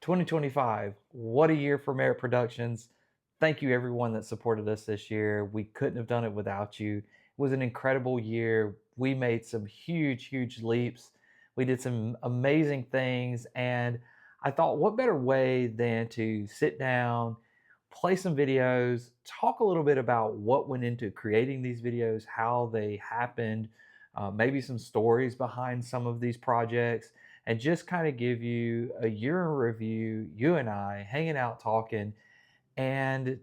2025, what a year for Merritt Productions. Thank you everyone that supported us this year. We couldn't have done it without you. It was an incredible year. We made some huge leaps. We did some amazing things, and I thought what better way than to sit down, play some videos, talk a little bit about what went into creating these videos, how they happened, maybe some stories behind some of these projects, and just kind of give you a year in review, you and I hanging out talking, and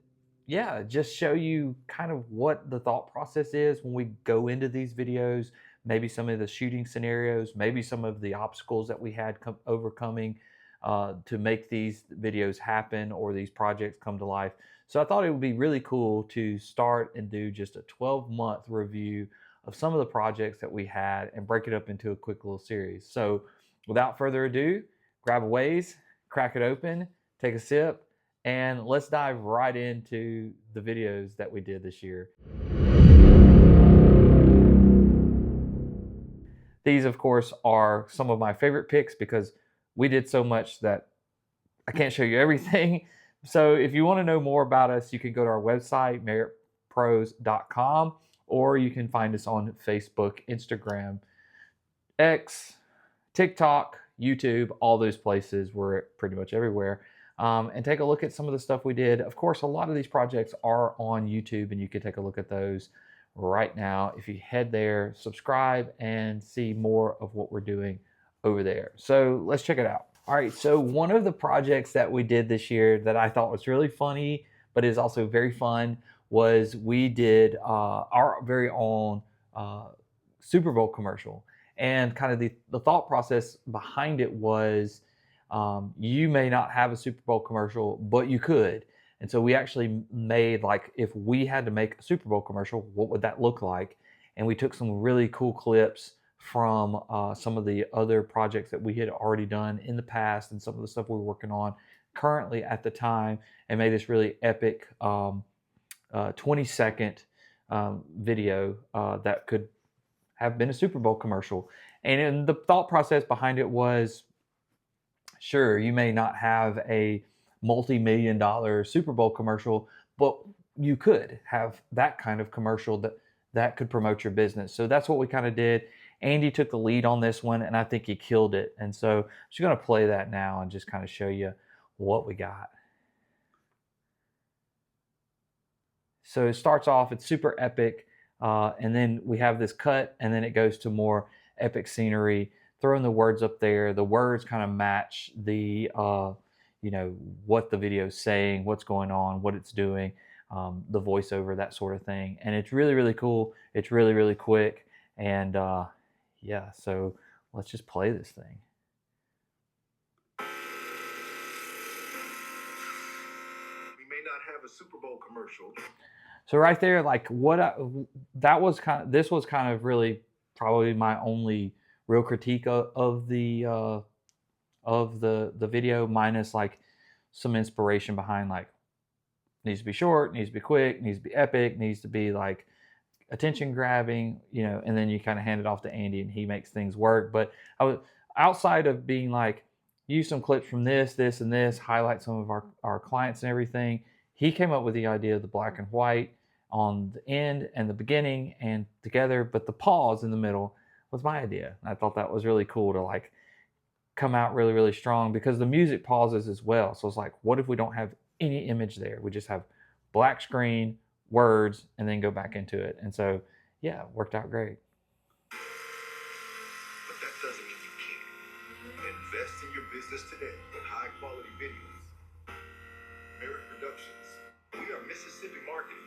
yeah, just show you kind of what the thought process is when we go into these videos, maybe some of the shooting scenarios, maybe some of the obstacles that we had overcoming to make these videos happen or these projects come to life. So I thought it would be really cool to start and do just a 12-month review of some of the projects that we had and break it up into a quick little series. So without further ado, grab a Waze, crack it open, take a sip, and let's dive right into the videos that we did this year. These, of course, are some of my favorite picks because we did so much that I can't show you everything. So if you want to know more about us, you can go to our website, merrittpros.com, or you can find us on Facebook, Instagram, X, TikTok, YouTube, all those places. We're pretty much everywhere. And take a look at some of the stuff we did. Of course, a lot of these projects are on YouTube, and you can take a look at those right now. If you head there, subscribe, and see more of what we're doing over there. So let's check it out. All right, so one of the projects that we did this year that I thought was really funny, but is also very fun, was we did our very own Super Bowl commercial. And kind of the thought process behind it was you may not have a Super Bowl commercial, but you could. And so we actually made, like, if we had to make a Super Bowl commercial, what would that look like? And we took some really cool clips from some of the other projects that we had already done in the past and some of the stuff we were working on currently at the time, and made this really epic 20-second video that could have been a Super Bowl commercial. And the thought process behind it was, sure, you may not have a multi-million-dollar Super Bowl commercial, but you could have that kind of commercial that could promote your business. So that's what we kind of did. Andy took the lead on this one, and I think he killed it. And so I'm just going to play that now and just kind of show you what we got. So it starts off, it's super epic, and then we have this cut, and then it goes to more epic scenery, throwing the words up there. The words kind of match the what the video is saying, what's going on, what it's doing, the voiceover, that sort of thing. And it's really cool. It's really quick. And yeah, so let's just play this thing. We may not have a Super Bowl commercial. So right there, like this was kind of really probably my only real critique of the video, minus like some inspiration behind, like, needs to be short, needs to be quick, needs to be epic, needs to be like attention grabbing, and then you kind of hand it off to Andy and he makes things work. But I was, outside of being like, use some clips from this and this, highlight some of our clients and everything, he came up with the idea of the black and white on the end and the beginning and together, but the pause in the middle was my idea. I thought that was really cool to like come out really strong, because the music pauses as well. So it's like, what if we don't have any image there? We just have black screen, words, and then go back into it. And so, yeah, it worked out great. But that doesn't mean you can't. Invest in your business today with high quality videos. Merritt Productions. We are Mississippi marketing.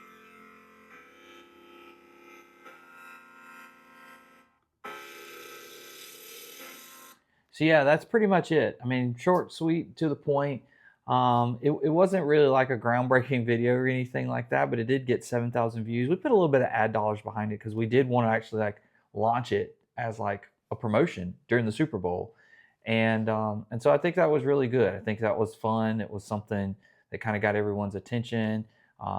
So yeah, that's pretty much it. I mean, short, sweet, to the point. It wasn't really like a groundbreaking video or anything like that, but it did get 7,000 views. We put a little bit of ad dollars behind it because we did want to actually like launch it as like a promotion during the Super Bowl. And so I think that was really good. I think that was fun. It was something that kind of got everyone's attention.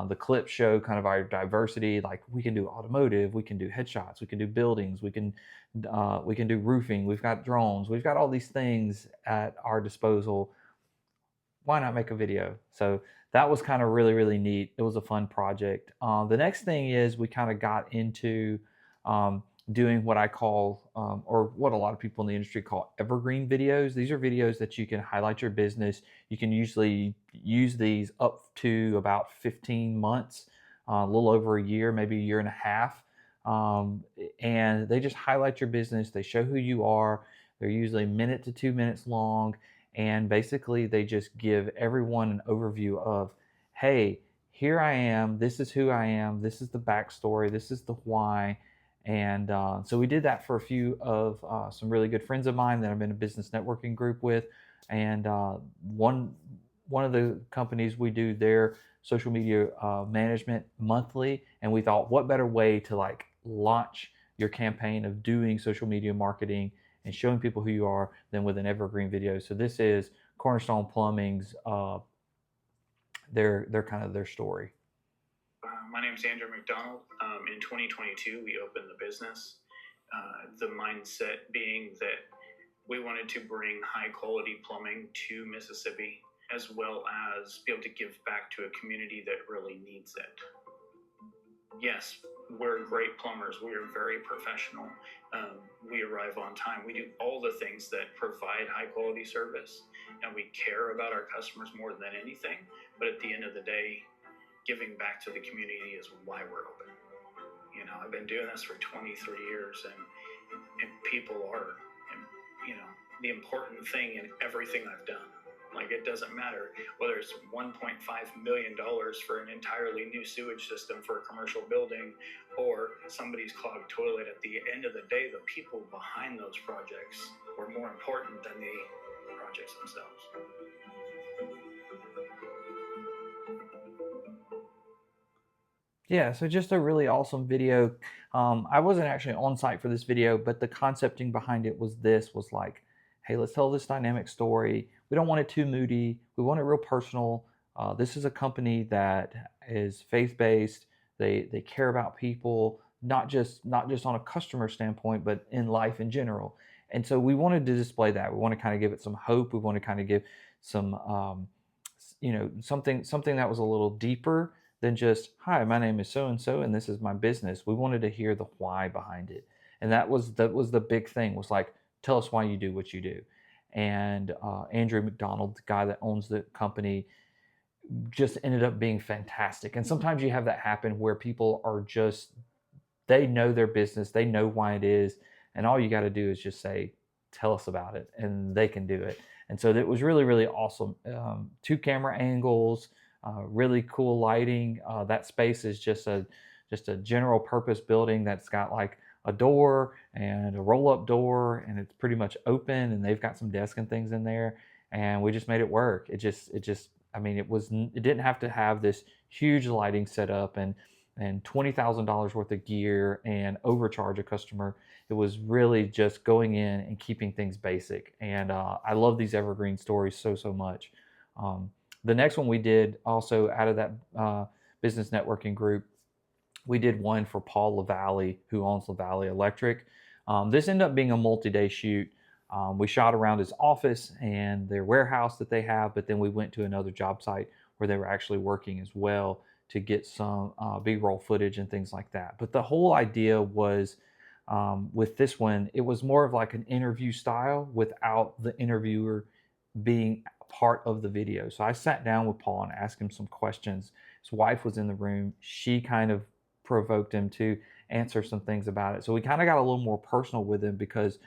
The clips show kind of our diversity. Like, we can do automotive, we can do headshots, we can do buildings, we can do roofing. We've got drones. We've got all these things at our disposal why not make a video? So that was kind of really, really neat. It was a fun project. The next thing is we kind of got into um, doing what I call, or what a lot of people in the industry call evergreen videos. These are videos that you can highlight your business. You can usually use these up to about 15 months, a little over a year, maybe a year and a half. Um, and they just highlight your business. They show who you are. They're usually a minute to 2 minutes long, and basically they just give everyone an overview of, hey, here I am, this is who I am, this is the backstory, this is the why. And so we did that for a few of some really good friends of mine that I'm in a business networking group with. And one of the companies, we do their social media management monthly, and we thought, what better way to like launch your campaign of doing social media marketing and showing people who you are than with an evergreen video. So this is Cornerstone Plumbing's their kind of their story. My name is Andrew McDonald. In 2022, we opened the business. The mindset being that we wanted to bring high quality plumbing to Mississippi, as well as be able to give back to a community that really needs it. Yes, we're great plumbers. We are very professional. We arrive on time. We do all the things that provide high quality service, and we care about our customers more than anything. But at the end of the day, giving back to the community is why we're open. You know, I've been doing this for 23 years, and people are, you know, the important thing in everything I've done. Like, it doesn't matter whether it's $1.5 million for an entirely new sewage system for a commercial building or somebody's clogged toilet. At the end of the day, the people behind those projects were more important than the projects themselves. Yeah, so just a really awesome video. I wasn't actually on site for this video, but the concepting behind it was like, hey, let's tell this dynamic story. We don't want it too moody. We want it real personal. This is a company that is faith-based. They care about people, not just on a customer standpoint, but in life in general. And so we wanted to display that. We want to kind of give it some hope. We want to kind of give some, something that was a little deeper than just, hi, my name is so and so, and this is my business. We wanted to hear the why behind it, and that was the big thing. Was like, tell us why you do what you do. And Andrew McDonald, the guy that owns the company, just ended up being fantastic. And sometimes you have that happen where people are just, they know their business, they know why it is, and all you got to do is just say, tell us about it, and they can do it. And so it was really, really awesome. 2 camera angles, really cool lighting. That space is just a general purpose building that's got like a door and a roll-up door, and it's pretty much open, and they've got some desk and things in there, and we just made it work. It didn't have to have this huge lighting setup and $20,000 worth of gear and overcharge a customer. It was really just going in and keeping things basic. And I love these evergreen stories so much. The next one we did also out of that business networking group, we did one for Paul LaValle, who owns LaValle Electric. This ended up being a multi-day shoot. We shot around his office and their warehouse that they have, but then we went to another job site where they were actually working as well to get some B-roll footage and things like that. But the whole idea was, with this one, it was more of like an interview style without the interviewer being part of the video. So I sat down with Paul and asked him some questions. His wife was in the room. She kind of provoked him to answer some things about it. So we kind of got a little more personal with him because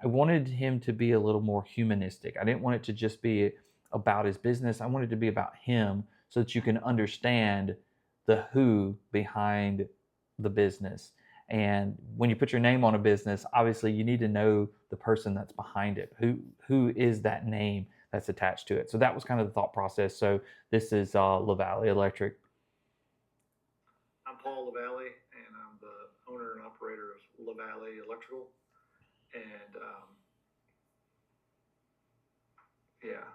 I wanted him to be a little more humanistic. I didn't want it to just be about his business. I wanted it to be about him so that you can understand the who behind the business. And when you put your name on a business, obviously you need to know the person that's behind it. Who is that name that's attached to it? So that was kind of the thought process. So this is LaValle Electric. I'm Paul LaValle, and I'm the owner and operator of LaValle Electrical. And yeah.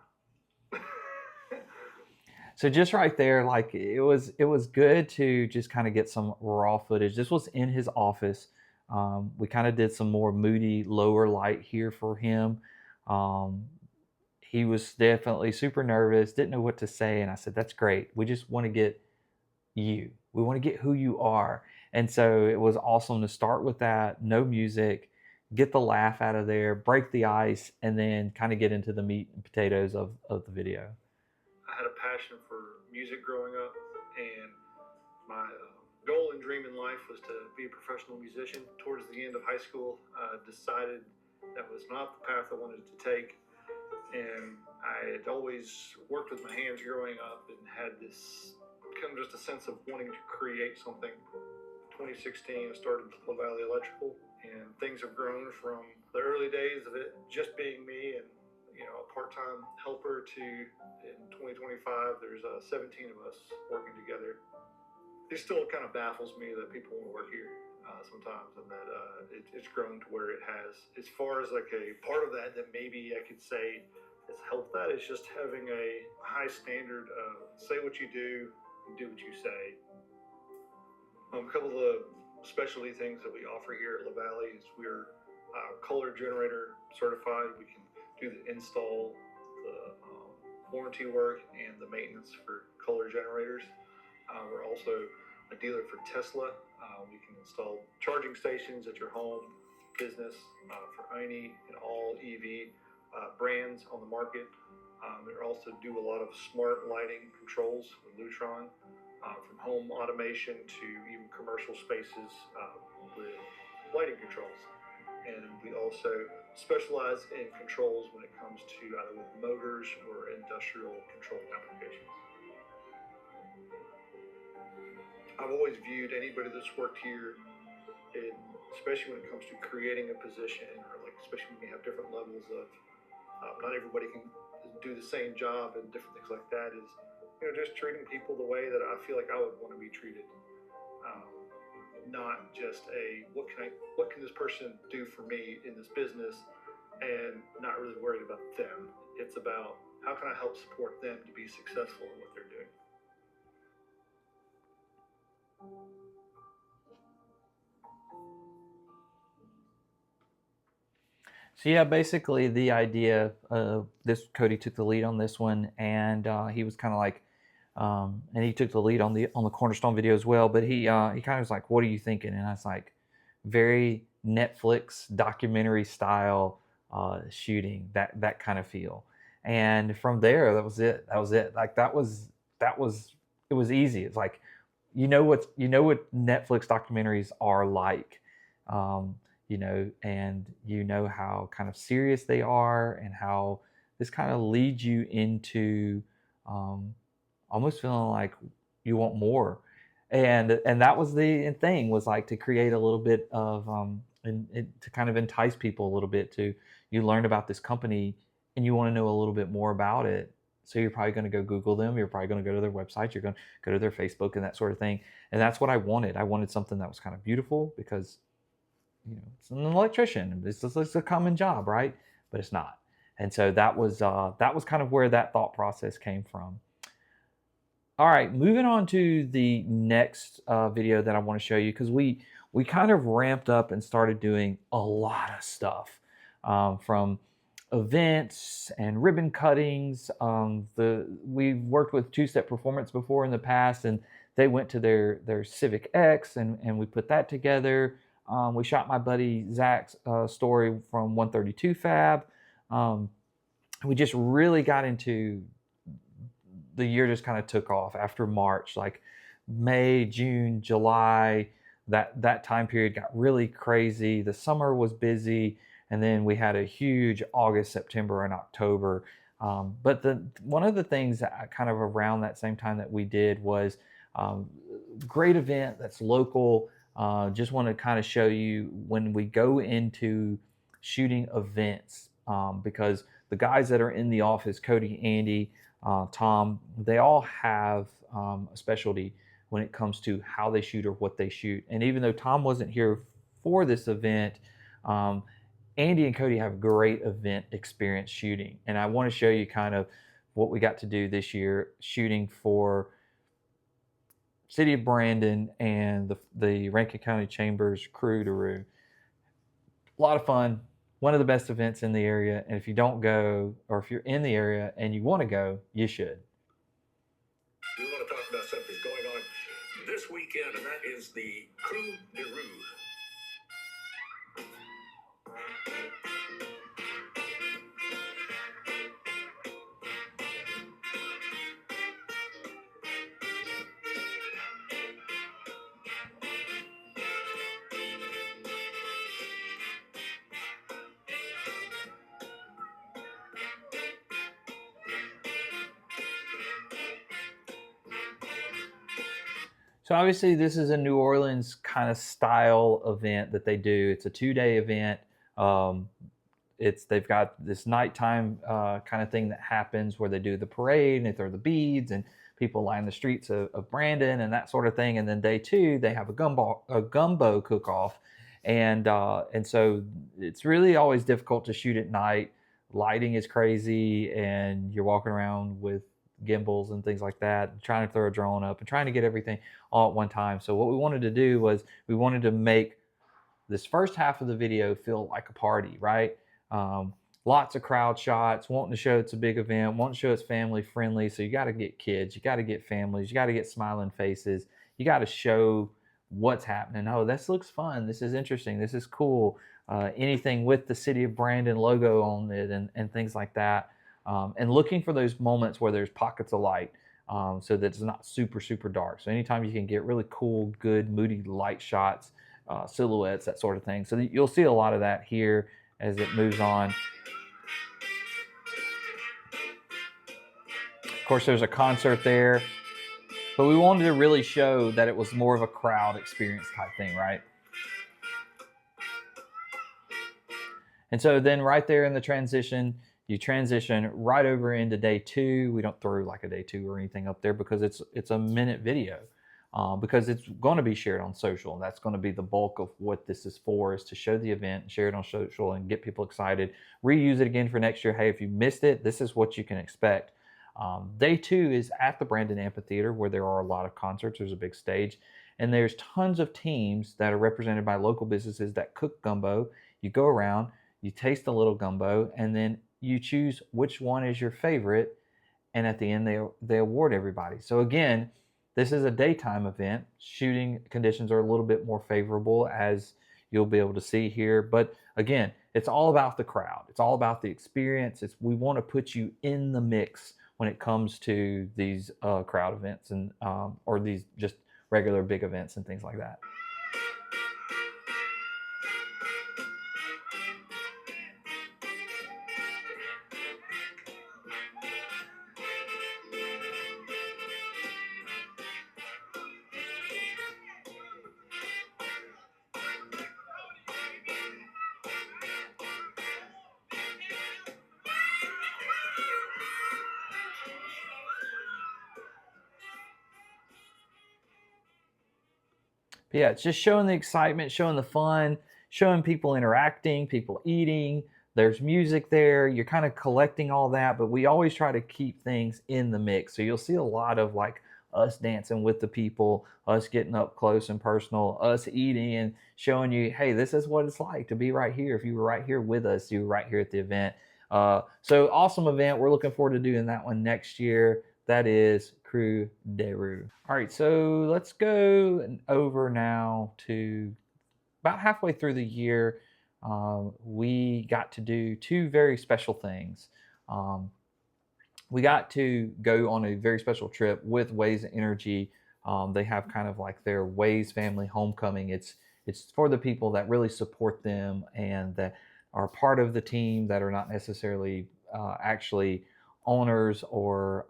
So just right there, like it was good to just kind of get some raw footage. This was in his office. We kind of did some more moody lower light here for him. he was definitely super nervous, didn't know what to say. And I said, that's great. We just want to get you. We want to get who you are. And so it was awesome to start with that, no music, get the laugh out of there, break the ice, and then kind of get into the meat and potatoes of the video. I had a passion for music growing up, and my goal and dream in life was to be a professional musician. Towards the end of high school, I decided that was not the path I wanted to take. And I had always worked with my hands growing up and had this kind of just a sense of wanting to create something. 2016, I started LaValle Electrical, and things have grown from the early days of it just being me and a part-time helper to in 2025 there's 17 of us working together. It still kind of baffles me that people want to work here sometimes, and that it's grown to where it has. As far as like a part of that maybe I could say has helped that is just having a high standard of say what you do and do what you say. A couple of the specialty things that we offer here at LaValle is we're color generator certified. We can do the install, the warranty work, and the maintenance for color generators. We're also a dealer for Tesla. We can install charging stations at your home, business, for any and all EV brands on the market. We also do a lot of smart lighting controls with Lutron, from home automation to even commercial spaces with lighting controls. And we also specialize in controls when it comes to either with motors or industrial control applications. I've always viewed anybody that's worked here, especially when it comes to creating a position, or like especially when you have different levels of, not everybody can do the same job and different things like that, is just treating people the way that I feel like I would want to be treated. Not just what can this person do for me in this business, and not really worried about them. It's about how can I help support them to be successful in what they're doing. So yeah, basically the idea, this Cody took the lead on this one, and he was kind of like, and he took the lead on the Cornerstone video as well. But he kind of was like, "What are you thinking?" And I was like, very Netflix documentary style shooting, that kind of feel. And from there, that was it. Like that was it was easy. It's like what Netflix documentaries are like. And how kind of serious they are, and how this kind of leads you into almost feeling like you want more. And that was the thing, was like to create a little bit of to kind of entice people a little bit. To you learn about this company and you want to know a little bit more about it, so you're probably going to go Google them, you're probably going to go to their website, you're going to go to their Facebook and that sort of thing. And that's what I wanted something that was kind of beautiful, because it's an electrician. It's a common job, right? But it's not. And so that was kind of where that thought process came from. All right, moving on to the next video that I want to show you, because we kind of ramped up and started doing a lot of stuff, from events and ribbon cuttings. We've worked with Two Step Performance before in the past, and they went to their Civic X, and we put that together. We shot my buddy Zach's story from 132 Fab. We just really got into, the year just kind of took off after March, like May, June, July, that time period got really crazy. The summer was busy, and then we had a huge August, September, and October. But one of the things that kind of around that same time that we did was great event that's local. Just want to kind of show you when we go into shooting events, because the guys that are in the office, Cody, Andy, Tom, they all have a specialty when it comes to how they shoot or what they shoot. And even though Tom wasn't here for this event, Andy and Cody have great event experience shooting. And I want to show you kind of what we got to do this year shooting for City of Brandon and the Rankin County Chambers Crew to Roo. A lot of fun. one of the best events in the area. And if you don't go, or if you're in the area and you want to go, you should. We want to talk about something that's going on this weekend, and that is the Crew de Rue. So obviously this is a New Orleans kind of style event that they do. It's a 2-day event. They've got this nighttime kind of thing that happens where they do the parade and they throw the beads and people line the streets of Brandon and that sort of thing. And then day 2 they have a gumbo cook-off, and so it's really always difficult to shoot at night. Lighting is crazy, and you're walking around with gimbals and things like that, trying to throw a drone up and trying to get everything all at one time. So what we wanted to do was we wanted to make this first half of the video feel like a party, right? Lots of crowd shots, wanting to show it's a big event, wanting to show it's family friendly. So you got to get kids, you got to get families, you got to get smiling faces, you got to show what's happening. Oh, this looks fun, this is interesting, this is cool. Anything with the City of Brandon logo on it and things like that. And looking for those moments where there's pockets of light, so that it's not super, super dark. So anytime you can get really cool, good, moody light shots, silhouettes, that sort of thing. So you'll see a lot of that here as it moves on. Of course, there's a concert there, but we wanted to really show that it was more of a crowd experience type thing, right? And so then right there in the transition, you transition right over into day 2. We don't throw like a day 2 or anything up there because it's a minute video, because it's going to be shared on social. And that's going to be the bulk of what this is for, is to show the event and share it on social and get people excited. Reuse it again for next year. Hey, if you missed it, this is what you can expect. Day 2 is at the Brandon Amphitheater, where there are a lot of concerts. There's a big stage, and there's tons of teams that are represented by local businesses that cook gumbo. You go around, you taste a little gumbo, and then you choose which one is your favorite, and at the end they award everybody. So again, this is a daytime event. Shooting conditions are a little bit more favorable, as you'll be able to see here, but again, it's all about the crowd. It's all about the experience. We want to put you in the mix when it comes to these crowd events and or these just regular big events and things like that. But yeah, it's just showing the excitement, showing the fun, showing people interacting, people eating. There's music there. You're kind of collecting all that, but we always try to keep things in the mix. So you'll see a lot of like us dancing with the people, us getting up close and personal, us eating and showing you, hey, this is what it's like to be right here. If you were right here with us, you were right here at the event. So awesome event. We're looking forward to doing that one next year. That is Crew de Rue. All right, so let's go over now to about halfway through the year. We got to do 2 very special things. We got to go on a very special trip with Waze Energy. They have kind of like their Waze family homecoming. It's for the people that really support them and that are part of the team, that are not necessarily actually owners or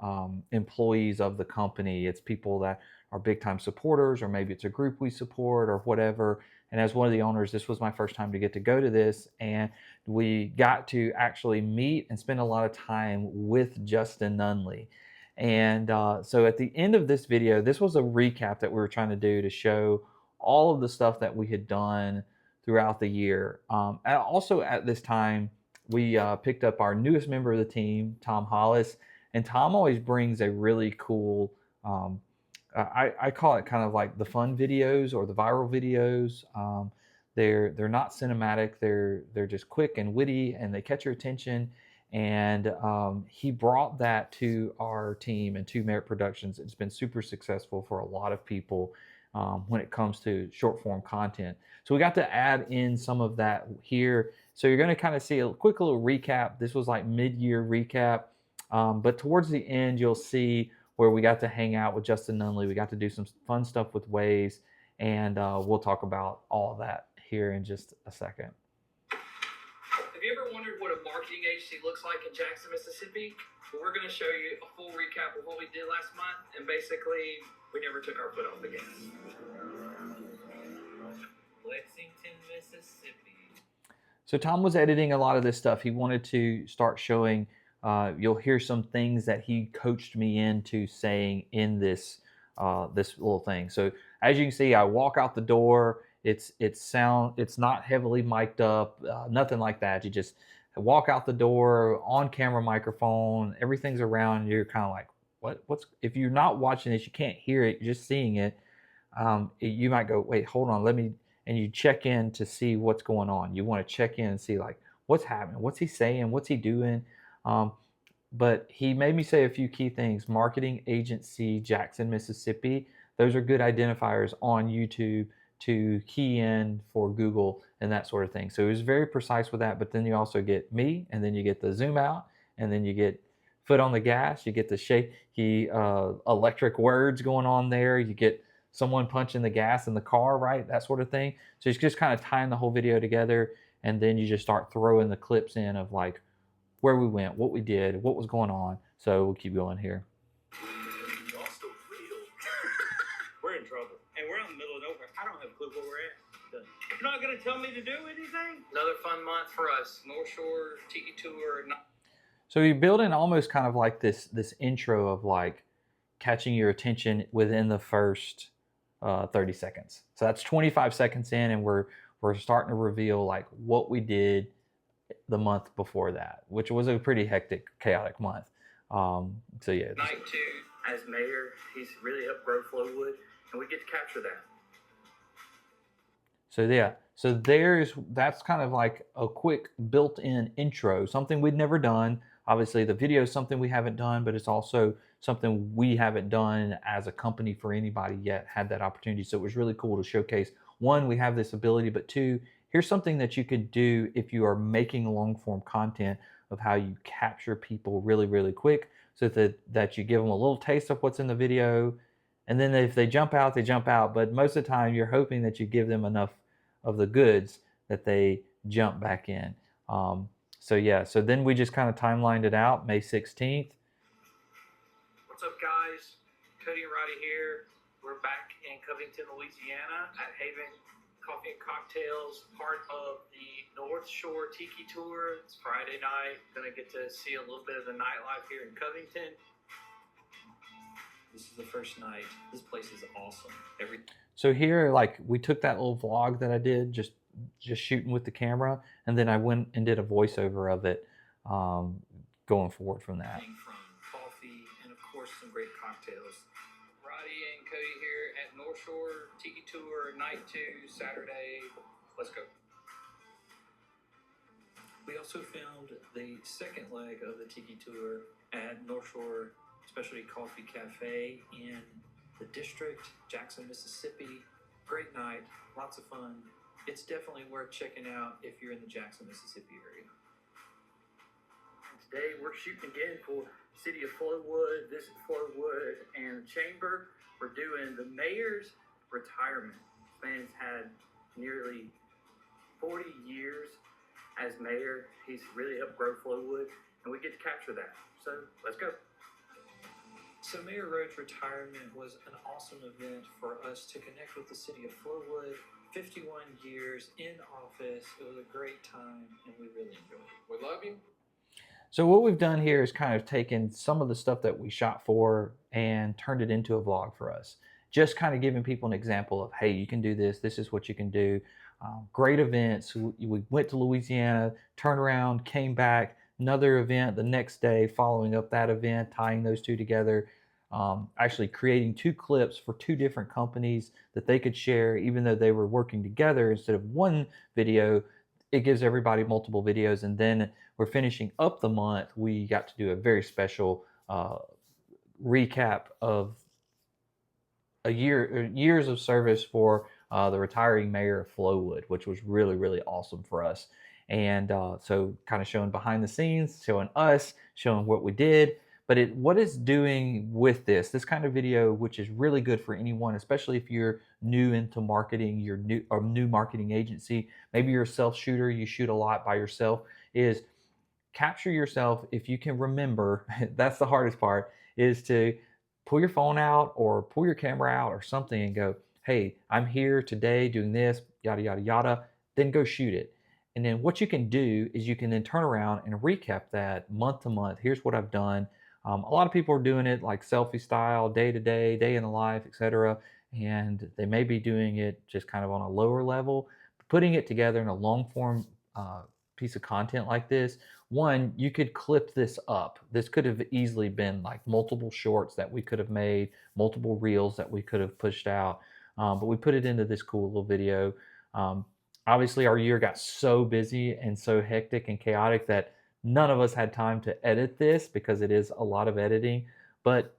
employees of the company. It's people that are big time supporters, or maybe it's a group we support or whatever. And as one of the owners, this was my first time to get to go to this, and we got to actually meet and spend a lot of time with Justin Nunley. And so at the end of this video, this was a recap that we were trying to do to show all of the stuff that we had done throughout the year. And also at this time, we picked up our newest member of the team, Tom Hollis. And Tom always brings a really cool, I call it kind of like the fun videos or the viral videos They're not cinematic. They're just quick and witty, and they catch your attention. And he brought that to our team and to Merritt Productions. It's been super successful for a lot of people when it comes to short form content. So we got to add in some of that here. So you're going to kind of see a quick little recap. This was like mid-year recap, but towards the end you'll see where we got to hang out with Justin Nunley. We got to do some fun stuff with Waze, and we'll talk about all of that here in just a second. Have you ever wondered what a marketing agency looks like in Jackson, Mississippi? Well, we're going to show you a full recap of what we did last month, and basically, we never took our foot off the gas. Lexington, Mississippi. So Tom was editing a lot of this stuff. He wanted to start showing, you'll hear some things that he coached me into saying in this this little thing. So as you can see, I walk out the door. It's not heavily mic'd up, nothing like that. You just walk out the door, on camera microphone, everything's around. You're kind of like, what's, if you're not watching this, you can't hear it, you're just seeing it. You might go, wait, hold on, and you check in to see what's going on. You want to check in and see like, what's happening? What's he saying? What's he doing? But he made me say a few key things. Marketing agency, Jackson, Mississippi. Those are good identifiers on YouTube to key in for Google and that sort of thing. So he was very precise with that, but then you also get me, and then you get the zoom out, and then you get foot on the gas, you get the shaky electric words going on there, you get someone punching the gas in the car, right? That sort of thing. So he's just kind of tying the whole video together, and then you just start throwing the clips in of like where we went, what we did, what was going on. So we'll keep going here. We're in trouble. And we're in the middle of nowhere. I don't have a clue where we're at. You're not going to tell me to do anything? Another fun month for us. North Shore, Tiki Tour. So you build in almost kind of like this intro of like catching your attention within the first 30 seconds. So that's 25 seconds in, and we're starting to reveal like what we did the month before that, which was a pretty hectic, chaotic month. So yeah. Night 2, as mayor, he's really helped grow Flowwood, and we get to capture that. So yeah, so that's kind of like a quick built-in intro, something we'd never done. Obviously the video is something we haven't done, but it's also something we haven't done as a company for anybody yet, had that opportunity. So it was really cool to showcase, one, we have this ability, but two, here's something that you could do if you are making long form content of how you capture people really, really quick, so that you give them a little taste of what's in the video. And then if they jump out, they jump out. But most of the time you're hoping that you give them enough of the goods that they jump back in. So yeah, so then we just kind of timelined it out, May 16th. What's up, guys? Cody and Roddy here. We're back in Covington, Louisiana at Haven Coffee and Cocktails, part of the North Shore Tiki Tour. It's Friday night. Gonna get to see a little bit of the nightlife here in Covington. This is the first night. This place is awesome. So here, like, we took that little vlog that I did, just shooting with the camera, and then I went and did a voiceover of it, going forward from that. From coffee and of course some great cocktails. Roddy and Cody here at North Shore Tiki Tour, night 2, Saturday. Let's go. We also filmed the second leg of the Tiki Tour at North Shore Specialty Coffee Cafe in the district, Jackson, Mississippi. Great night, lots of fun. It's definitely worth checking out if you're in the Jackson, Mississippi area. Today we're shooting again for City of Flowwood, Visit Flowwood, and Chamber. We're doing the mayor's retirement. This man's had nearly 40 years as mayor. He's really helped grow Flowwood, and we get to capture that. So let's go. So Mayor Road's retirement was an awesome event for us to connect with the city of Flowwood. 51 years in office. It was a great time, and we really enjoyed it. We love you. So what we've done here is kind of taken some of the stuff that we shot for and turned it into a vlog for us. Just kind of giving people an example of, hey, you can do this. This is what you can do. Great events. We went to Louisiana, turned around, came back, another event the next day following up that event, tying those two together. actually creating 2 clips for 2 different companies that they could share, even though they were working together instead of one video. It gives everybody multiple videos. And then we're finishing up the month. We got to do a very special recap of years of service for the retiring mayor of Flowood, which was really, really awesome for us. And so kind of showing behind the scenes, showing us, showing what we did. But what it's doing with this kind of video, which is really good for anyone, especially if you're new into marketing, you're new marketing agency, maybe you're a self-shooter, you shoot a lot by yourself, is capture yourself. If you can remember, that's the hardest part, is to pull your phone out or pull your camera out or something and go, hey, I'm here today doing this, yada, yada, yada. Then go shoot it. And then what you can do is you can then turn around and recap that month to month. Here's what I've done. A lot of people are doing it like selfie style, day to day, day in the life, etc. And they may be doing it just kind of on a lower level. Putting it together in a long form piece of content like this, one, you could clip this up. This could have easily been like multiple shorts that we could have made, multiple reels that we could have pushed out. But we put it into this cool little video. Obviously, our year got so busy and so hectic and chaotic that none of us had time to edit this because it is a lot of editing. But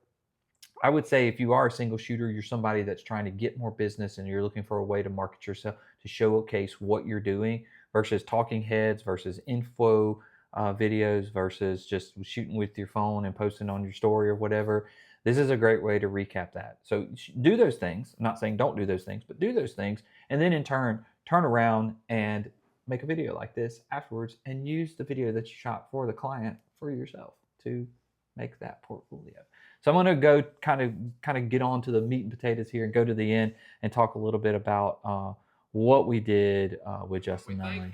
I would say if you are a single shooter, you're somebody that's trying to get more business and you're looking for a way to market yourself, to showcase what you're doing versus talking heads versus info videos versus just shooting with your phone and posting on your story or whatever. This is a great way to recap that. So do those things. I'm not saying don't do those things, but do those things. And then in turn around and make a video like this afterwards and use the video that you shot for the client for yourself to make that portfolio. So I'm going to go kind of get on to the meat and potatoes here and go to the end and talk a little bit about what we did with Justin Nunley.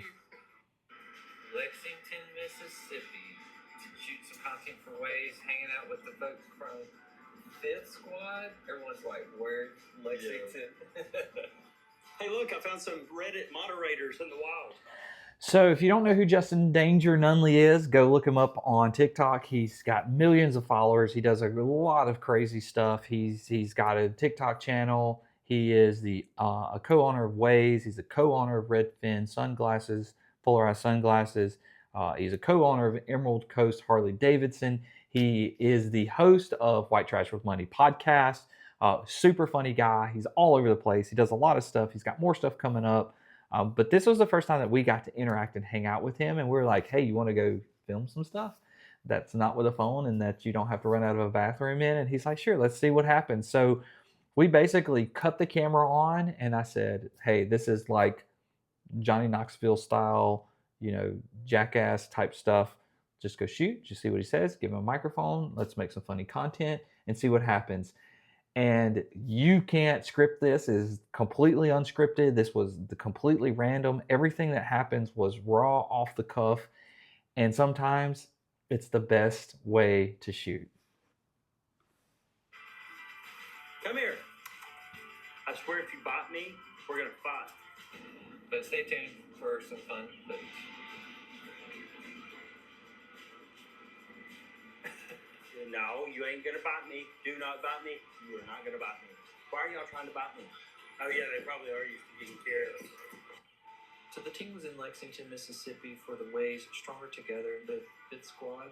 Lexington, Mississippi. Shoot some content for Waze, hanging out with the folks from Fifth Squad. Everyone's like, where's Lexington? Yeah. Hey, look, I found some Reddit moderators in the wild. So if you don't know who Justin Danger Nunley is, go look him up on TikTok. He's got millions of followers. He does a lot of crazy stuff. He's got a TikTok channel. He is a co-owner of Waze. He's a co-owner of Redfin sunglasses, polarized sunglasses. He's a co-owner of Emerald Coast Harley Davidson. He is the host of White Trash with Money podcast. Super funny guy. He's all over the place. He does a lot of stuff. He's got more stuff coming up. But this was the first time that we got to interact and hang out with him. And we were like, hey, you want to go film some stuff that's not with a phone and that you don't have to run out of a bathroom in? And he's like, sure, let's see what happens. So we basically cut the camera on and I said, hey, this is like Johnny Knoxville style, jackass type stuff. Just go shoot, just see what he says, give him a microphone, let's make some funny content and see what happens. And you can't script this. Is completely unscripted. This was completely random. Everything that happens was raw, off the cuff. And sometimes it's the best way to shoot. Come here. I swear if you bite me, we're going to fight. But stay tuned for some fun footage. No, you ain't going to bite me. Do not bite me. You are not going to bite me. Why are y'all trying to bite me? Oh, yeah, they probably are used to getting carrots. So the team was in Lexington, Mississippi for the Waze Stronger Together, the Fifth Squad.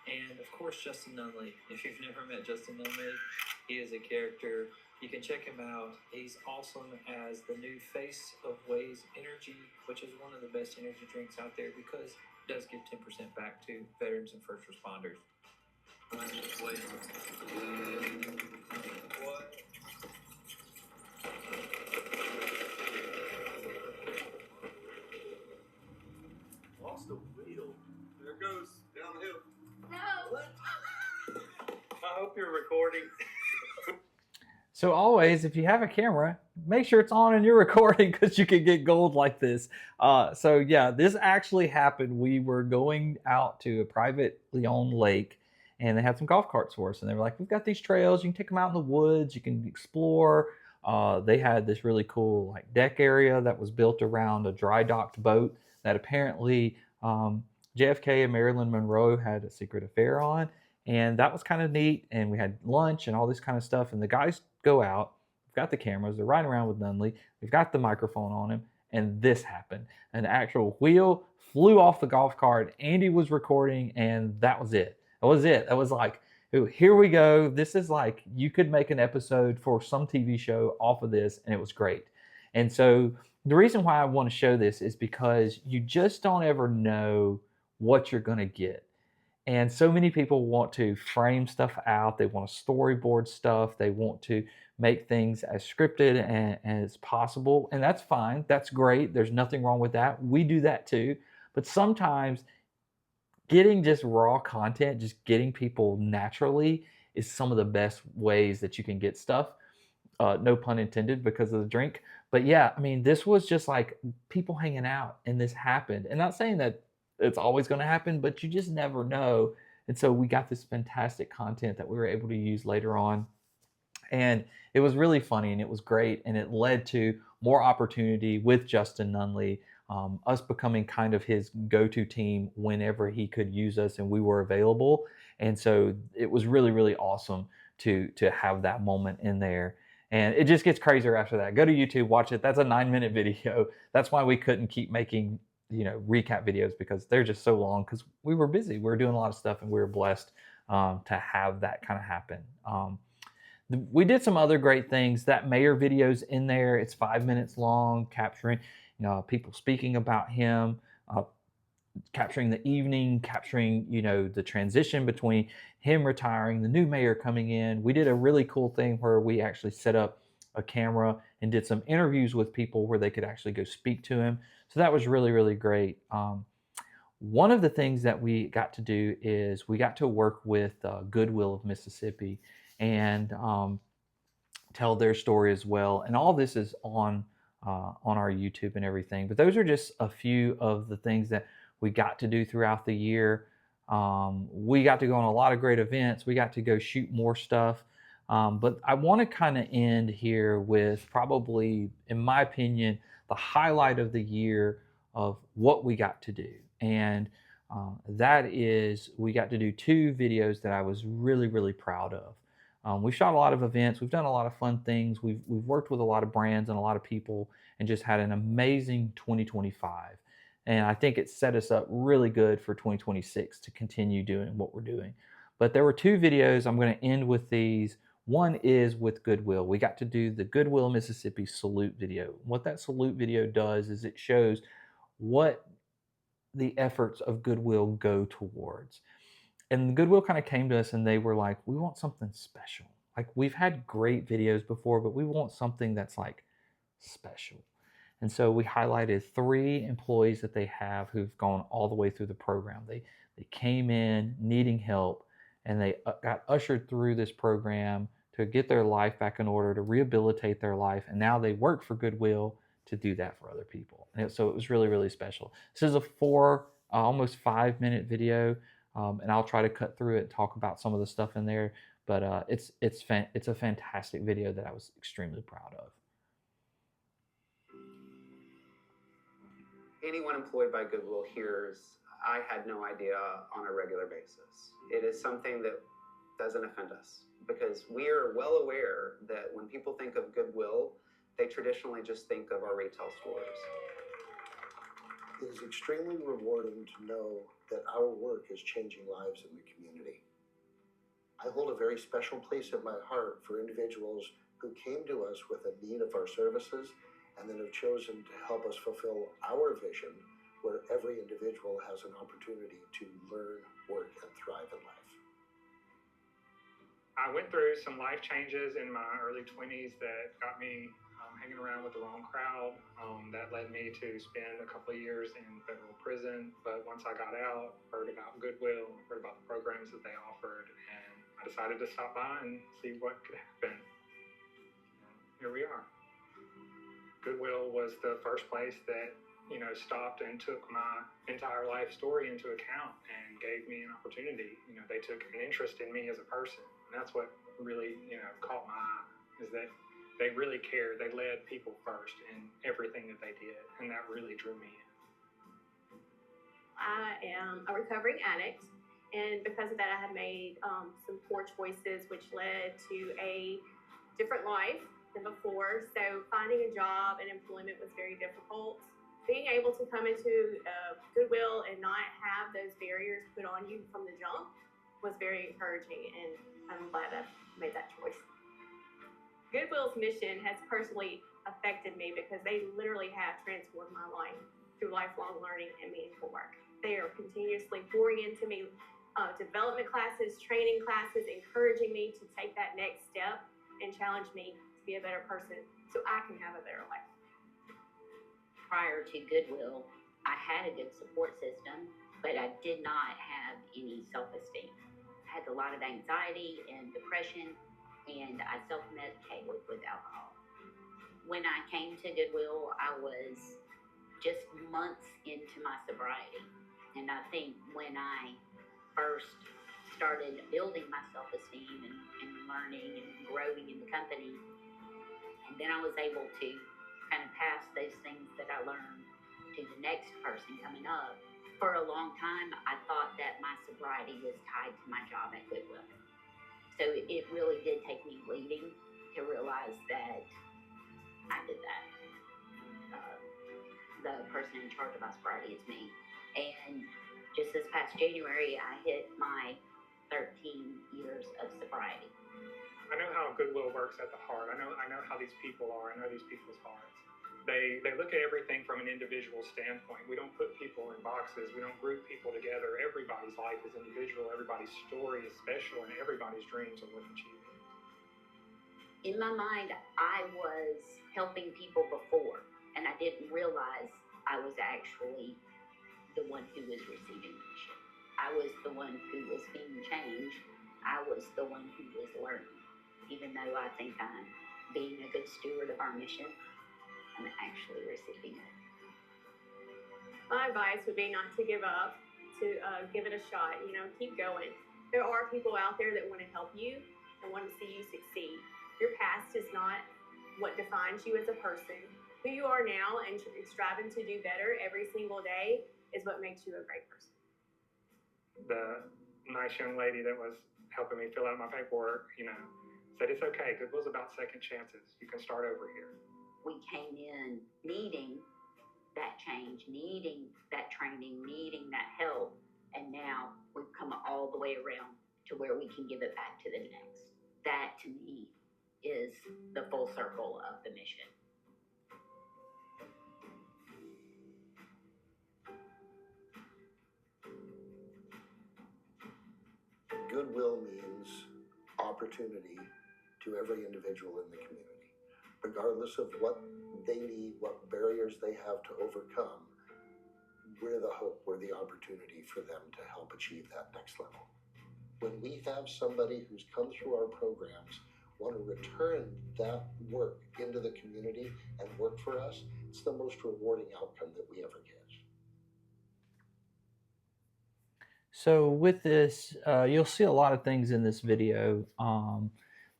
And, of course, Justin Nunley. If you've never met Justin Nunley, he is a character. You can check him out. He's awesome as the new face of Waze Energy, which is one of the best energy drinks out there because it does give 10% back to veterans and first responders. What? Lost a wheel. There it goes down the hill. No. I hope you're recording. So always, if you have a camera, make sure it's on and you're recording because you can get gold like this. So yeah, this actually happened. We were going out to a privately owned lake and they had some golf carts for us. And they were like, we've got these trails. You can take them out in the woods. You can explore. They had this really cool like deck area that was built around a dry docked boat that apparently JFK and Marilyn Monroe had a secret affair on. And that was kind of neat. And we had lunch and all this kind of stuff. And the guys go out, we've got the cameras, they're riding around with Nunley, we've got the microphone on him, and this happened. An actual wheel flew off the golf cart. Andy was recording, and that was it. That was it. That was like, here we go. This is like, you could make an episode for some TV show off of this, and it was great. And so the reason why I want to show this is because you just don't ever know what you're going to get. And so many people want to frame stuff out. They want to storyboard stuff. They want to make things as scripted as possible. And that's fine. That's great. There's nothing wrong with that. We do that too. But sometimes getting just raw content, just getting people naturally, is some of the best ways that you can get stuff. No pun intended because of the drink. But yeah, I mean, this was just like people hanging out and this happened. And not saying that it's always going to happen, but you just never know. And so we got this fantastic content that we were able to use later on. And it was really funny and it was great. And it led to more opportunity with Justin Nunley, us becoming kind of his go-to team whenever he could use us and we were available. And so it was really, really awesome to have that moment in there. And it just gets crazier after that. Go to YouTube, watch it. That's a 9-minute video. That's why we couldn't keep making, recap videos, because they're just so long, because we were busy. We were doing a lot of stuff and we were blessed to have that kind of happen. We did some other great things. That mayor video's in there. It's 5 minutes long, capturing people speaking about him, capturing the evening, capturing the transition between him retiring, the new mayor coming in. We did a really cool thing where we actually set up a camera and did some interviews with people where they could actually go speak to him. So that was really, really great. One of the things that we got to do is we got to work with Goodwill of Mississippi and tell their story as well. And all this is on our YouTube and everything. But those are just a few of the things that we got to do throughout the year. We got to go on a lot of great events. We got to go shoot more stuff. But I want to kind of end here with probably, in my opinion, the highlight of the year of what we got to do. And that is, we got to do 2 videos that I was really, really proud of. We've shot a lot of events. We've done a lot of fun things. We've worked with a lot of brands and a lot of people and just had an amazing 2025. And I think it set us up really good for 2026 to continue doing what we're doing. But there were 2 videos. I'm going to end with these. One is with Goodwill. We got to do the Goodwill Mississippi salute video. What that salute video does is it shows what the efforts of Goodwill go towards. And Goodwill kind of came to us and they were like, we want something special. Like, we've had great videos before, but we want something that's like special. And so we highlighted 3 employees that they have who've gone all the way through the program. They came in needing help and they got ushered through this program to get their life back in order, to rehabilitate their life. And now they work for Goodwill to do that for other people. And so it was really, really special. This is a 4, almost 5-minute video. And I'll try to cut through it and talk about some of the stuff in there. But it's a fantastic video that I was extremely proud of. Anyone employed by Goodwill hears, I had no idea, on a regular basis. It is something that doesn't offend us, because we are well aware that when people think of Goodwill, they traditionally just think of our retail stores. It is extremely rewarding to know that our work is changing lives in the community. I hold a very special place in my heart for individuals who came to us with a need of our services and then have chosen to help us fulfill our vision, where every individual has an opportunity to learn, work, and thrive in life. I went through some life changes in my early 20s that got me hanging around with the wrong crowd. That led me to spend a couple of years in federal prison. But once I got out, heard about Goodwill, heard about the programs that they offered, and I decided to stop by and see what could happen. And here we are. Goodwill was the first place that, stopped and took my entire life story into account and gave me an opportunity. They took an interest in me as a person. And that's what really, caught my eye, is that they really cared. They led people first in everything that they did. And that really drew me in. I am a recovering addict, And because of that, I had made some poor choices, which led to a different life than before. So finding a job and employment was very difficult. Being able to come into Goodwill and not have those barriers put on you from the jump was very encouraging, and I'm glad I made that choice. Goodwill's mission has personally affected me because they literally have transformed my life through lifelong learning and meaningful work. They are continuously pouring into me development classes, training classes, encouraging me to take that next step and challenge me to be a better person so I can have a better life. Prior to Goodwill, I had a good support system, but I did not have any self-esteem. I had a lot of anxiety and depression, and I self-medicated with alcohol. When I came to Goodwill, I was just months into my sobriety. And I think when I first started building my self-esteem and learning and growing in the company, and then I was able to kind of pass those things that I learned to the next person coming up. For a long time, I thought that my sobriety was tied to my job at Goodwill. So it really did take me bleeding to realize that I did that. The person in charge of my sobriety is me. And just this past January, I hit my 13 years of sobriety. I know how Goodwill works at the heart. I know how these people are. I know these people's hearts. They look at everything from an individual standpoint. We don't put people in boxes. We don't group people together. Everybody's life is individual. Everybody's story is special, and everybody's dreams are worth achieving. In my mind, I was helping people before, and I didn't realize I was actually the one who was receiving the mission. I was the one who was being changed. I was the one who was learning. Even though I think I'm being a good steward of our mission, I'm actually receiving it. My advice would be not to give up, to give it a shot, keep going. There are people out there that want to help you and want to see you succeed. Your past is not what defines you as a person. Who you are now and striving to do better every single day is what makes you a great person. The nice young lady that was helping me fill out my paperwork, said it's okay. Goodwill's about second chances. You can start over here. We came in needing that change, needing that training, needing that help, and now we've come all the way around to where we can give it back to the next. That, to me, is the full circle of the mission. Goodwill means opportunity to every individual in the community, regardless of what they need, what barriers they have to overcome. We're the hope, we're the opportunity for them to help achieve that next level. When we have somebody who's come through our programs want to return that work into the community and work for us, it's the most rewarding outcome that we ever get. So with this, you'll see a lot of things in this video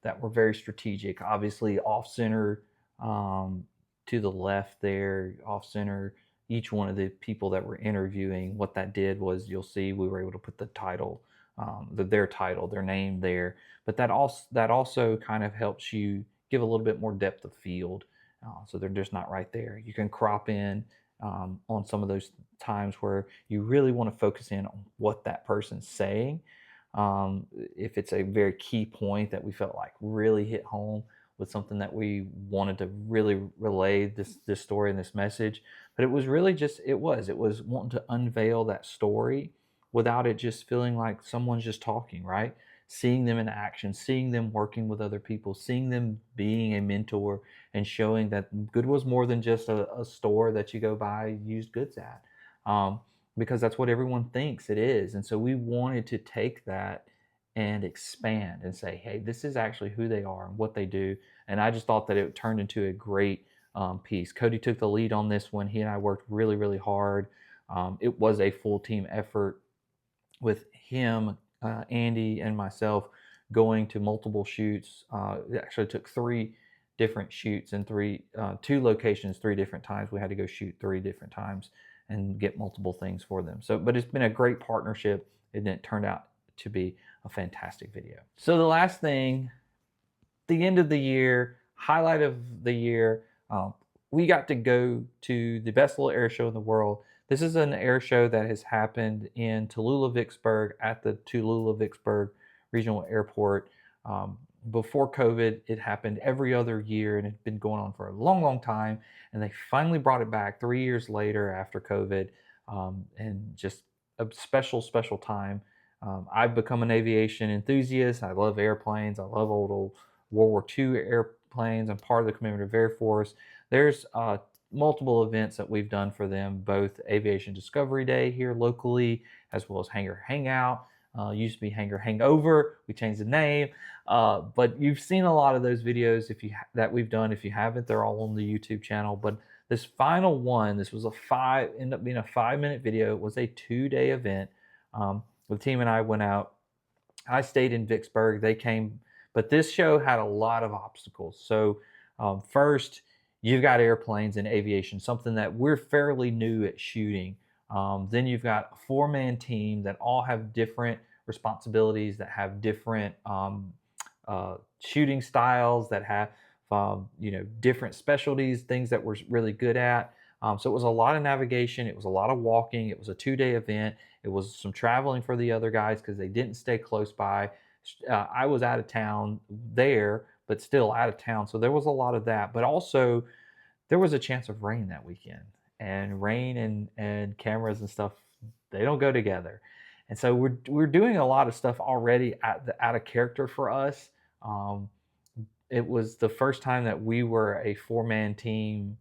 that were very strategic. Obviously, off-center to the left there, off-center, each one of the people that we're interviewing, what that did was you'll see we were able to put the title, their title, their name there. But that also kind of helps you give a little bit more depth of field. So they're just not right there. You can crop in on some of those times where you really want to focus in on what that person's saying. If it's a very key point that we felt like really hit home with something that we wanted to really relay this story and this message, but it was really just, it was wanting to unveil that story without it just feeling like someone's just talking, right? Seeing them in action, seeing them working with other people, seeing them being a mentor, and showing that Goodwill's more than just a store that you go buy used goods at, because that's what everyone thinks it is. And so we wanted to take that and expand and say, hey, this is actually who they are and what they do. And I just thought that it turned into a great piece. Cody took the lead on this one. He and I worked really, really hard. It was a full team effort with him, Andy, and myself going to multiple shoots. It actually took 3 different shoots in 2 locations 3 different times. We had to go shoot 3 different times and get multiple things for them. So, but it's been a great partnership. and it turned out to be a fantastic video. So the last thing, the end of the year, highlight of the year, we got to go to the best little air show in the world. This is an air show that has happened in Tallulah-Vicksburg at the Tallulah-Vicksburg Regional Airport. Before COVID, it happened every other year and it had been going on for a long, long time. And they finally brought it back 3 years later after COVID, and just a special, special time. I've become an aviation enthusiast. I love airplanes. I love old World War II airplanes. I'm part of the Commemorative Air Force. There's multiple events that we've done for them, both Aviation Discovery Day here locally, as well as Hangar Hangout. Used to be Hangar Hangover. We changed the name. But you've seen a lot of those videos that we've done. If you haven't, they're all on the YouTube channel. But this final one, this was ended up being a 5-minute video. It was a 2-day event. The team and I went out. I stayed in Vicksburg. They came, but this show had a lot of obstacles. So first, you've got airplanes and aviation, something that we're fairly new at shooting. Then you've got a 4-man team that all have different responsibilities, that have different shooting styles, that have different specialties, things that we're really good at. So it was a lot of navigation. It was a lot of walking. It was a 2-day event. It was some traveling for the other guys because they didn't stay close by. I was out of town there, but still out of town. So there was a lot of that. But also, there was a chance of rain that weekend. And rain and cameras and stuff, they don't go together. And so we're doing a lot of stuff already out of character for us. It was the first time that we were a 4-man team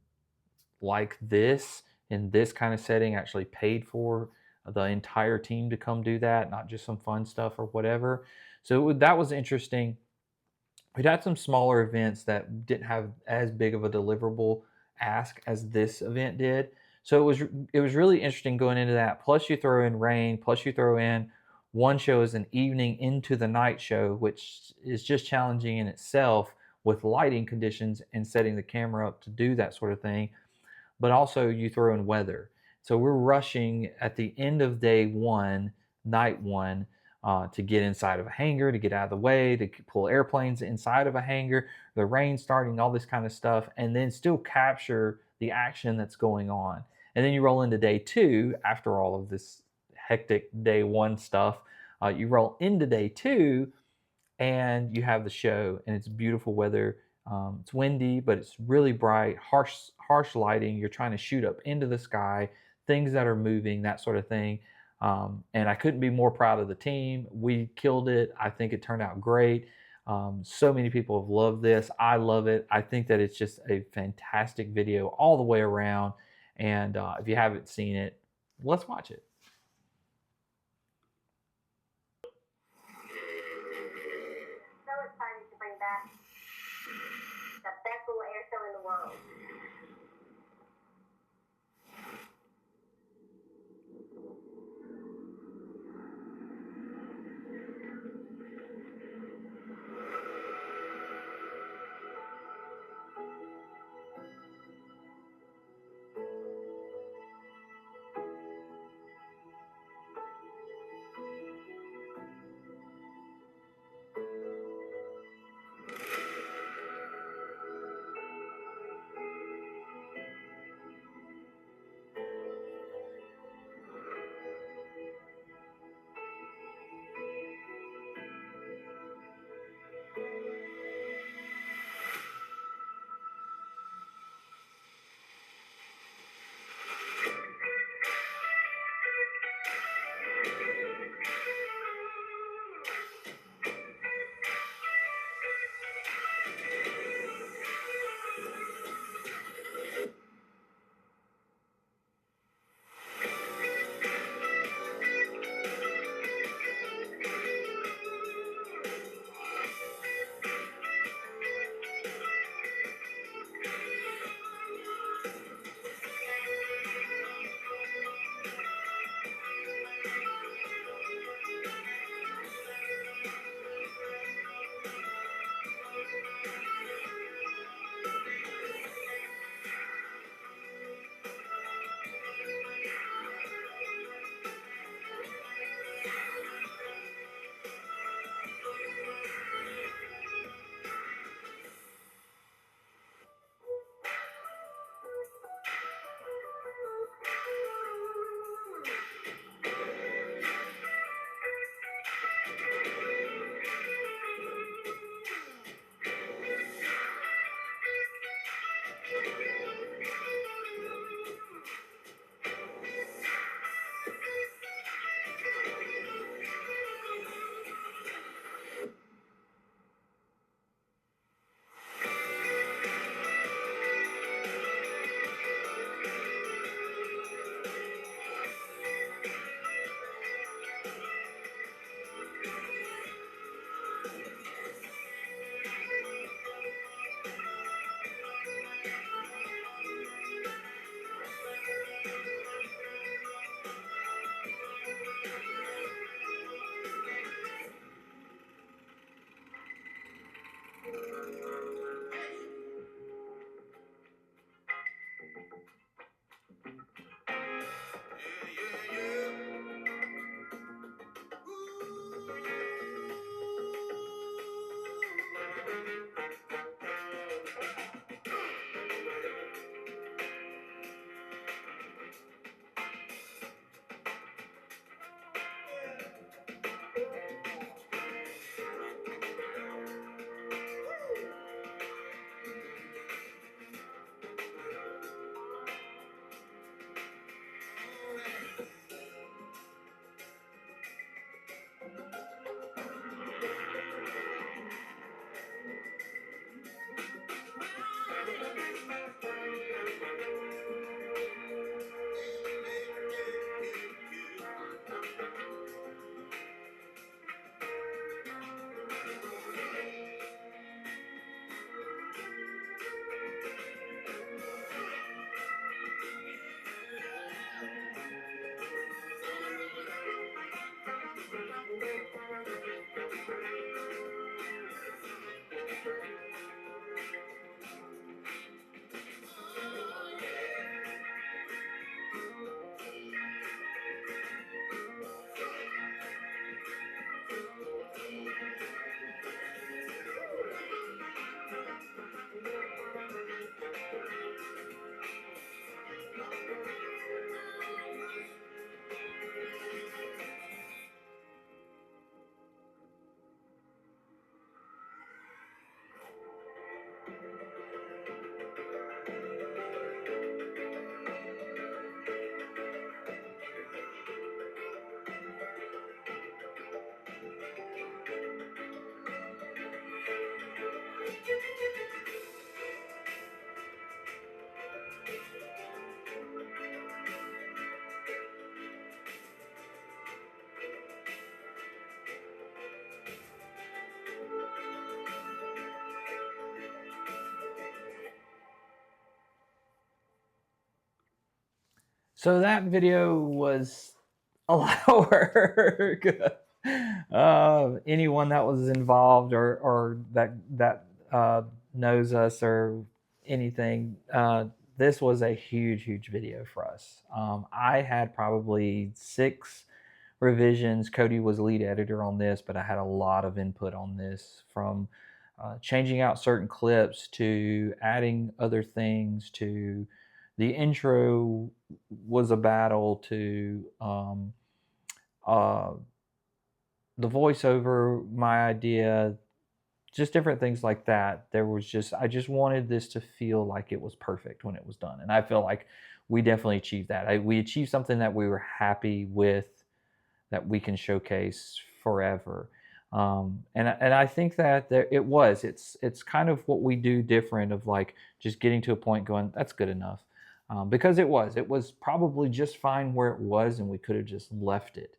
like this, in this kind of setting, actually paid for the entire team to come do that, not just some fun stuff or whatever. So that was interesting. We'd had some smaller events that didn't have as big of a deliverable ask as this event did. So it was really interesting going into that. Plus you throw in rain, plus you throw in one show is an evening into the night show, which is just challenging in itself with lighting conditions and setting the camera up to do that sort of thing. But also you throw in weather. So we're rushing at the end of day one, night one, to get inside of a hangar, to get out of the way, to pull airplanes inside of a hangar, the rain starting, all this kind of stuff, and then still capture the action that's going on. And then you roll into day two, after all of this hectic day one stuff, you roll into day two, and you have the show, and it's beautiful weather. It's windy, but it's really bright, harsh lighting. You're trying to shoot up into the sky, things that are moving, that sort of thing. And I couldn't be more proud of the team. We killed it. I think it turned out great. So many people have loved this. I love it. I think that it's just a fantastic video all the way around. And if you haven't seen it, let's watch it. So excited to bring back the best little air show in the world. So that video was a lot of work. Anyone that was involved or that knows us or anything, this was a huge video for us. I had probably 6 revisions. Cody was lead editor on this, but I had a lot of input on this, from changing out certain clips to adding other things to the intro was a battle to the voiceover, my idea, just different things like that. I just wanted this to feel like it was perfect when it was done. And I feel like we definitely achieved that. We achieved something that we were happy with, that we can showcase forever. And I think that it's kind of what we do different, of like just getting to a point going, that's good enough. Because it was probably just fine where it was, and we could have just left it.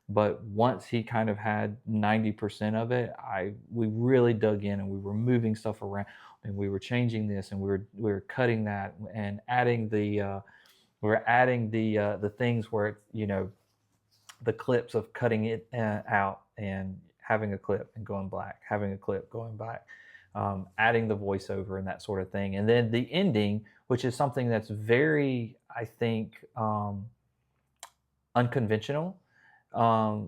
But once he kind of had 90% of it, we really dug in, and we were moving stuff around, and we were changing this, and we were cutting that, and adding the things where it's, the clips of cutting it out and having a clip and going black, having a clip going black, adding the voiceover and that sort of thing. And then the ending, which is something that's very, I think, unconventional. A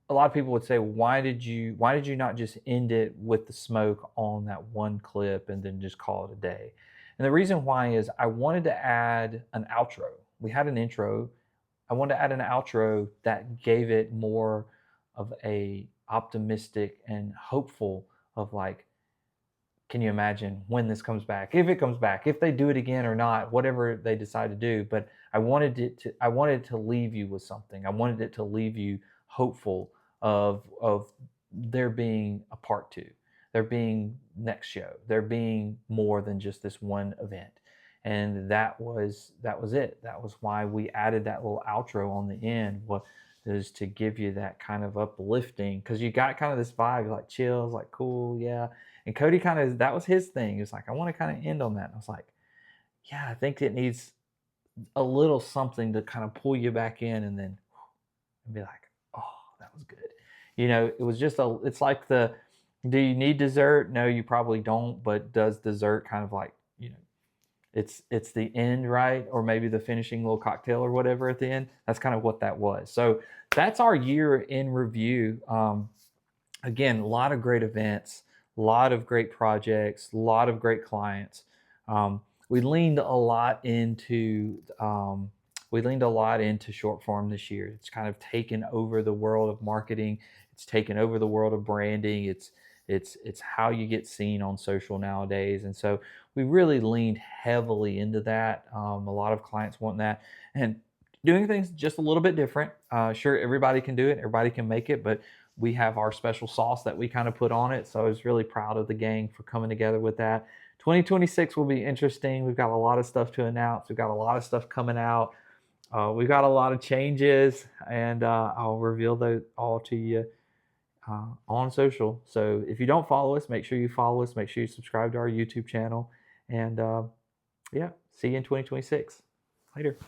lot of people would say, why did you not just end it with the smoke on that one clip and then just call it a day? And the reason why is I wanted to add an outro. We had an intro. I wanted to add an outro that gave it more of a optimistic and hopeful, of like, can you imagine when this comes back? If it comes back, if they do it again or not, whatever they decide to do. But I wanted to leave you with something. I wanted it to leave you hopeful of there being a part 2, there being next show, there being more than just this one event. And that was it. That was why we added that little outro on the end, is to give you that kind of uplifting, because you got kind of this vibe, like chills, like cool, yeah. And Cody that was his thing. He was like, I want to kind of end on that. And I was like, yeah, I think it needs a little something to kind of pull you back in, and then be like, oh, that was good. It was just it's like the Do you need dessert? No, you probably don't. But does dessert kind of like, it's the end, right? Or maybe the finishing little cocktail or whatever at the end. That's kind of what that was. So that's our year in review. Again, a lot of great events, a lot of great projects, a lot of great clients. We leaned a lot into short form this year. It's kind of taken over the world of marketing. It's taken over the world of branding. It's how you get seen on social nowadays. And so we really leaned heavily into that. A lot of clients want that, and doing things just a little bit different. Sure, everybody can do it, everybody can make it, but we have our special sauce that we kind of put on it. So I was really proud of the gang for coming together with that. 2026 will be interesting. We've got a lot of stuff to announce. We've got a lot of stuff coming out. We've got a lot of changes, and I'll reveal those all to you on social. So if you don't follow us, make sure you follow us. Make sure you subscribe to our YouTube channel. And yeah, see you in 2026. Later.